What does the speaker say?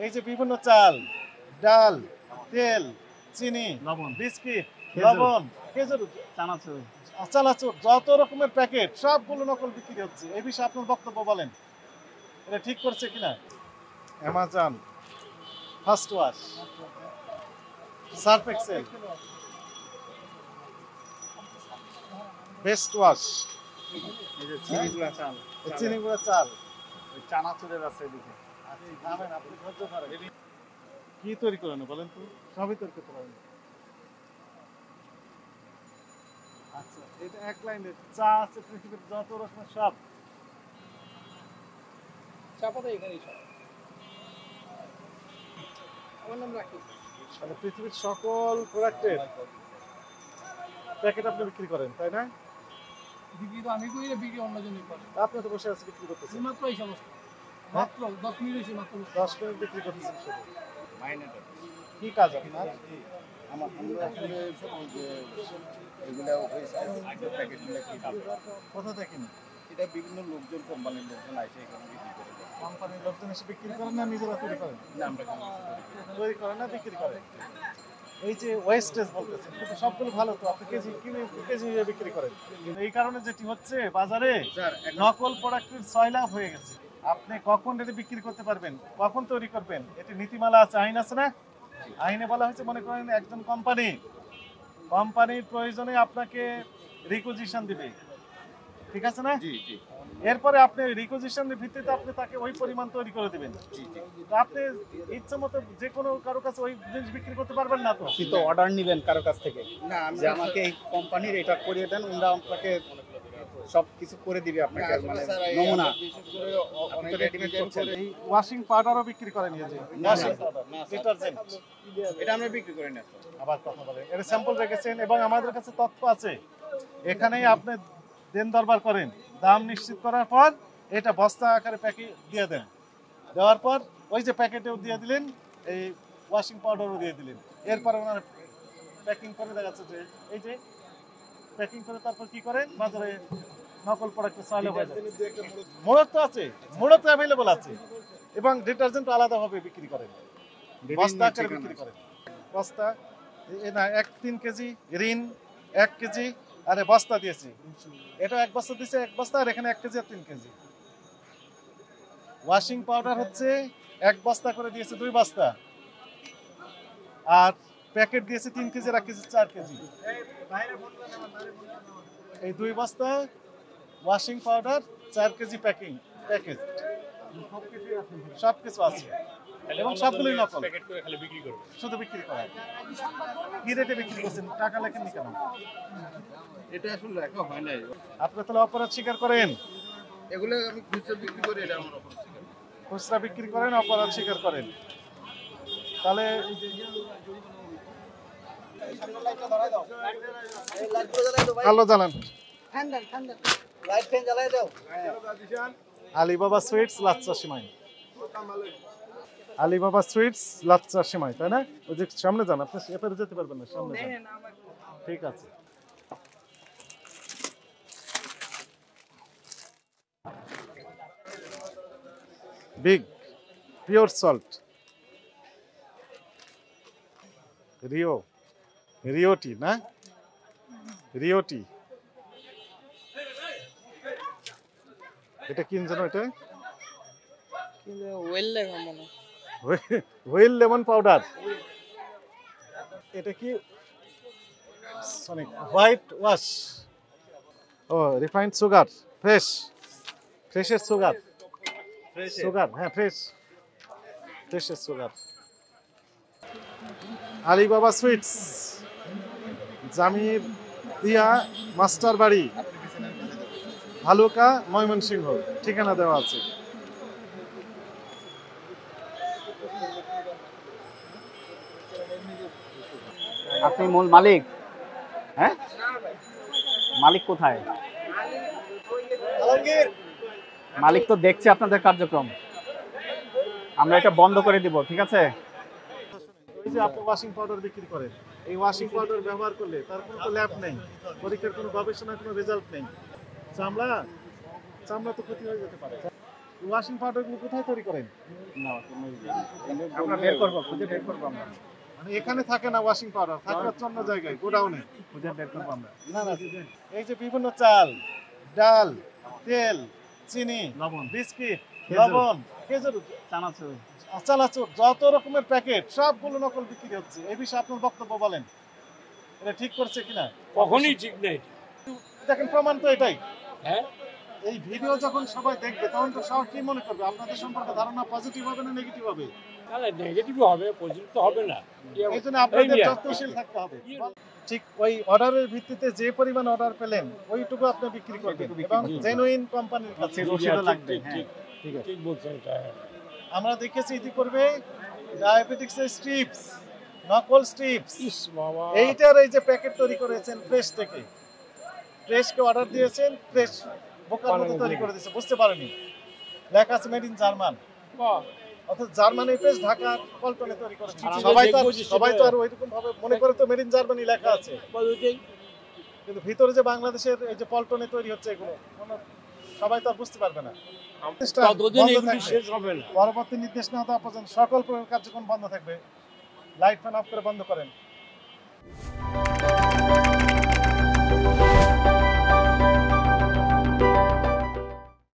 এই যে বিভিন্ন চাল, ডাল, তেল, চিনি, লবণ, বিস্কিট, লবণ, খেজুর, চানাচুর, চানাচুর, যত রকমের প্যাকেট সবগুলো নকল বিক্রি হচ্ছে। এই বিষয়ে আপনার বক্তব্য বলেন, এটা ঠিক করছে কিনা? Amazon, first wash, Surf Excel, best wash, এই যে চিনি গুঁড়া চাল, চিনি গুঁড়া চাল, চানাচুরের আছে এদিকে। আপনি ধৈর্য ধরেন। কি তৈরি করেন বলেন তো? সবই তৈরি করতে পারেন। আচ্ছা, এটা এক লাইনে চা আছে পৃথিবীর যত রকমের সব চাপাতা এখানেই সব আমার নাম রাখি। মানে পৃথিবীর সকল প্রোডাক্টের প্যাকেট আপনি বিক্রি করেন, তাই না? বিক্রি তো আমি করি না, বিক্রি অন্যজনই করে। আপনি তো বসে আছে বিক্রি করতেছেন, মাত্র এই সমস্ত মাত্র 10 মিনিট হয়েছে মাত্র। 10 মিনিট বিক্রি করতেছেন শুধু। মাইনেটা কি কাজ আপনার? আমরা আসলে ওই যে এগুলা প্যাকেটগুলো কি কোথা থেকে নিন? এটা বিভিন্ন লোকজন কোম্পানির লোকজন আসে এখানে বিক্রি করে দেয়। কোম্পানির লোকজন এসে বিক্রি করেন না নিজেরা তৈরি করেন? না আমরা কোনো কিছু করি না। তৈরি করেন না, বিক্রি করেন। এই যে ওয়েস্টেজ বলতেছেন, কিন্তু সবগুলো ভালো তো, আপনি কেজি কিনে কেজি হিসেবে বিক্রি করেন। কিন্তু এই কারণে যেটি হচ্ছে বাজারে স্যার এখন নকল প্রোডাক্টের সয়লাভ হয়ে গেছে। আপনি কখন এটি বিক্রি করতে পারবেন, কখন তৈরি করবেন, এটি নীতিমালা আছে, আইন আছে না? আইনে বলা হয়েছে, মনে করেন একজন কোম্পানির প্রয়োজনে আপনাকে রিকুইজিশন দিবে, ঠিক আছে না? জি জি এরপরে আপনি রিকুইজিশনের ভিত্তিতে আপনি তাকে ওই পরিমাণ তৈরি করে দিবেন। জি জি তো আপনি ইচ্ছে মতো যে কোনো কারো কাছে ওই জিনিস বিক্রি করতে পারবেন না তো। আপনি তো অর্ডার নিবেন কারো কাছ থেকে না আমি যে আমাকে এই কোম্পানির এটা করিয়ে দেন, ওরা আপনাকে সব কিছু করে দিবে আপনাকে, মানে নমুনা। বিশেষ করে আপনি অনেক তো ready-made করছেন। এই ওয়াশিং পাউডারও বিক্রি করেন, এই যে ওয়াশিং পাউডার, ডিটারজেন্ট। এটা আমরা বিক্রি করি না স্যার। আবার কথা বলেন, এর স্যাম্পল রেখেছেন এবং আমাদের কাছে তথ্য আছে। এখানেই আপনি দেন দরবার করেন, দাম নিশ্চিত করার পর এটা বস্তা আকারে প্যাকেট দিয়ে দেন। দেওয়ার পর ওই যে প্যাকেটেও দিয়ে দিলেন, এই ওয়াশিং পাউডারও দিয়ে দিলেন। এরপরে ওনার প্যাকিং করে দেখা যাচ্ছে যে এই যে প্যাকিং করে তারপর কি করেন, বাজারে নকল প্রোডাক্ট চালু হয়ে যায়। মোড়ক তো আছে, মোড়ক তো অ্যাভেলেবল আছে, এবং ডিটারজেন্ট আলাদাভাবে বিক্রি করেন, বস্তা আকারে বিক্রি করেন। বস্তা না 3 কেজি ঋণ 1 কেজি, আরে বস্তা দিয়েছি, এটা 1 বস্তা দিয়েছে, 1 বস্তা, আর এখানে 1 কেজি আর 3 কেজি। ওয়াশিং পাউডার হচ্ছে 1 বস্তা করে দিয়েছে, 2 বস্তা, আর প্যাকেট দিয়েছে 3 কেজি আর 1 কেজি 4 কেজি। এই 2 বস্তা ওয়াশিং পাউডার, 4 কেজি প্যাকেজ সব কিছু আছে, এবং সবগুলোই নকল, প্যাকেট করে খালি বিক্রি করবে। শুধু বিক্রি করা। কি রেটে বিক্রি করছেন, টাকা লেখেননি কেন? এটা আসলে লেখা হয় নাই। আপনি তাহলে অপরাধ স্বীকার করেন? এগুলো আমি খুচরা বিক্রি করি, এটা আমার অপরাধ স্বীকার। খুচরা বিক্রি করেন, অপরাধ স্বীকার করেন। তাহলে আলো জ্বালান। ঠান্ডা ঠান্ডা লাইট ফ্যান জ্বালাই দাও। আলিবাবা সুইটস লাচ্চা সিমাই, আলিবাবা সুইটস লাচ্চা সিমাই, তাই না? ওই যে সামনে যান, আপনি এপারে যেতে পারবেন না, সামনে যান। ঠিক আছে। বিগ পিওর সল্ট, রিওটি না, রিওটি। এটা কি জানো? এটা ওয়েল লেখা মনে হুইল লেমন পাউডার। এটা কি হোয়াইট ওয়াশ, ও রিফাইন্ড সুগার, ফ্রেশের সুগার, হ্যাঁ ফ্রেশের সুগার। আলিবাবা সুইটস, জামির দিয়া মাস্টার বাড়ি, ভালুকা, ময়মনসিংহ, ঠিকানা দেওয়া আছে। আপনি মূল মালিক? হ্যাঁ, মালিক কোথায়? মালিক তো দেখছে আপনাদের কার্যক্রম, আমরা এটা বন্ধ করে দিব, ঠিক আছে? এই যে আপনি ওয়াশিং পাউডার বিক্রি করেন, এই ওয়াশিং পাউডার ব্যবহার করলে তার কোনো তো ল্যাব নেই, পরীক্ষার কোনো গবেষণার কোনো রেজাল্ট নেই, চামড়া তো ক্ষতি হয়ে যেতে পারে। ওয়াশিং পাউডার গুলো কোথায় তৈরি করেন? না কোনো ইয়ে নেই। আমরা বের করবো, খুঁজে বের করবো আমরা। মানে এখানে থাকে না ওয়াশিং পাউডার, থাকে হচ্ছে অন্য জায়গায়, গোডাউনে। খুঁজে বের করবো আমরা। না না, এই যে বিভিন্ন চাল, ডাল, তেল, চিনি, লবণ, বিস্কিট, খেজুর। লবণ, খেজুর, চানাচুর। চানাচুর, যত রকমের প্যাকেট সবগুলো নকল বিক্রি হচ্ছে। এই বিষয়ে আপনার বক্তব্য বলেন, এটা ঠিক করছে কিনা? কখনই ঠিক নেই। দেখেন প্রমাণ তো এটাই। হ্যাঁ, এই ভিডিও যখন সবাই দেখবে তখন তো সবাই কি মনে করবে? আপনাদের সম্পর্কে ধারণা পজিটিভ হবে না নেগেটিভ হবে? তাহলে নেগেটিভ হবে, পজিটিভ তো হবে না। এই জন্য আপনাদের এই নিয়ে। যত্নশীল থাকতে হবে। ঠিক ওই অর্ডারের ভিত্তিতে যে পরিমাণ অর্ডার পেলেন ওইটুকু আপনি বিক্রি করবেন এবং জেনুইন কোম্পানির কাছে। রসিদও লাগবে, ঠিক, হ্যাঁ। ঠিক, ঠিক আছে। ঠিক বলছেন এটা। আমরা দেখেছি ইতিপূর্বে ডায়াবেটিক্সের স্ট্রিপস, নকল স্ট্রিপস, ইস বাবা, এইটার এই যে প্যাকেট তৈরি করেছেন প্রেস থেকে, প্রেসকে অর্ডার দিয়েছেন, প্রেস বোকার মতো তৈরি করে দিয়েছে, বুঝতে পারেনি। লেখা আছে মেড ইন জার্মান, বাহ, অর্থাৎ জার্মানি প্রেস ঢাকার পল্টনে তৈরি করেছে। আর আমরা সবাই তো দেখবো যে সবাই তো সেটা- আর ওইরকম ভাবে মনে করে তো মেড ইন জার্মানি লেখা আছে, ওইটাই। কিন্তু ভিতরে যে বাংলাদেশের এই যে পল্টনে তৈরি হচ্ছে এগুলো সবাই তো আর বুঝতে পারবে না। ততদিন বন্ধ এগুলি থাকবে। শেষ হবে না। পরবর্তী নির্দেশ না দেওয়া পর্যন্ত সকল প্রকার কার্যক্রম বন্ধ থাকবে। লাইট ফ্যান অফ করে বন্ধ করেন।